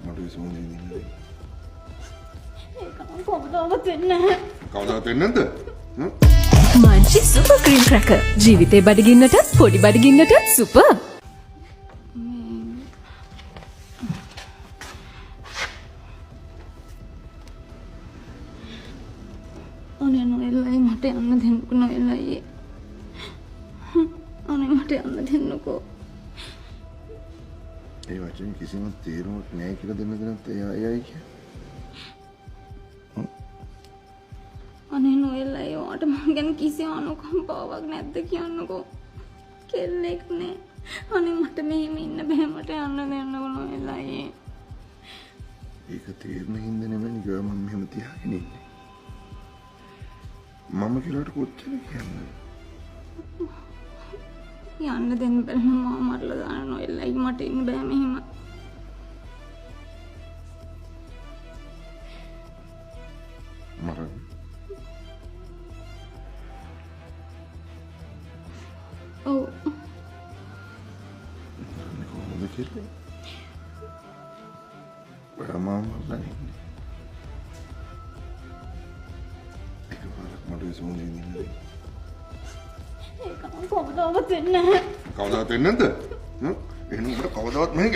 මට විසඳුම් දෙන්න. ඒක නම් කවදාවත් වෙන්නේ නැහැ. කවදාවත් වෙන්නේ නැද්ද? මංචි සුපර් ක්‍රීම් ක්‍රැකර් ජීවිතේ බඩගින්නට පොඩි බඩගින්නට සුපර්. අනේ නොයල්ලයි මට යන්න දෙන්නකෝ නොයල්ලයි. අනේ මට යන්න දෙන්නකෝ. ඒ වචන කිසිම තේරුමක් නැහැ කියලා දෙන්න දෙනත් එයයි කිය. අනේ නොයල්ලයි ඔයාට මං ගැන කිසි අනුකම්පාවක් නැද්ද කියන්නකෝ. කෙල්ලෙක් නේ. අනේ මට මෙහෙම ඉන්න බෑ මට යන්න දෙන්නකෝ නොයල්ලයි. ඒක තේරෙන හින්දා නෙමෙයි ගෝ මම මෙහෙම තියාගෙන ඉන්නේ. මම කියලාට කොච්චර කියන්නේ. යන්න දෙන්න බැරි නම් මම මරලා දාන්න නොයල්ලයි මට ඉන්න බෑ මෙහෙම. මරන්න. ඔව්. කොහොමද කියලා? ඔයා මරලා ඉන්නේ. එකපාරක් මට විසඳුම් දෙන්න. ඒක නම් කවදාවත් වෙන්නේ නැහැ. කවදාවත් වෙන්නේ නැද්ද? එහෙනම් උඹට කවදාවත් මෙහෙ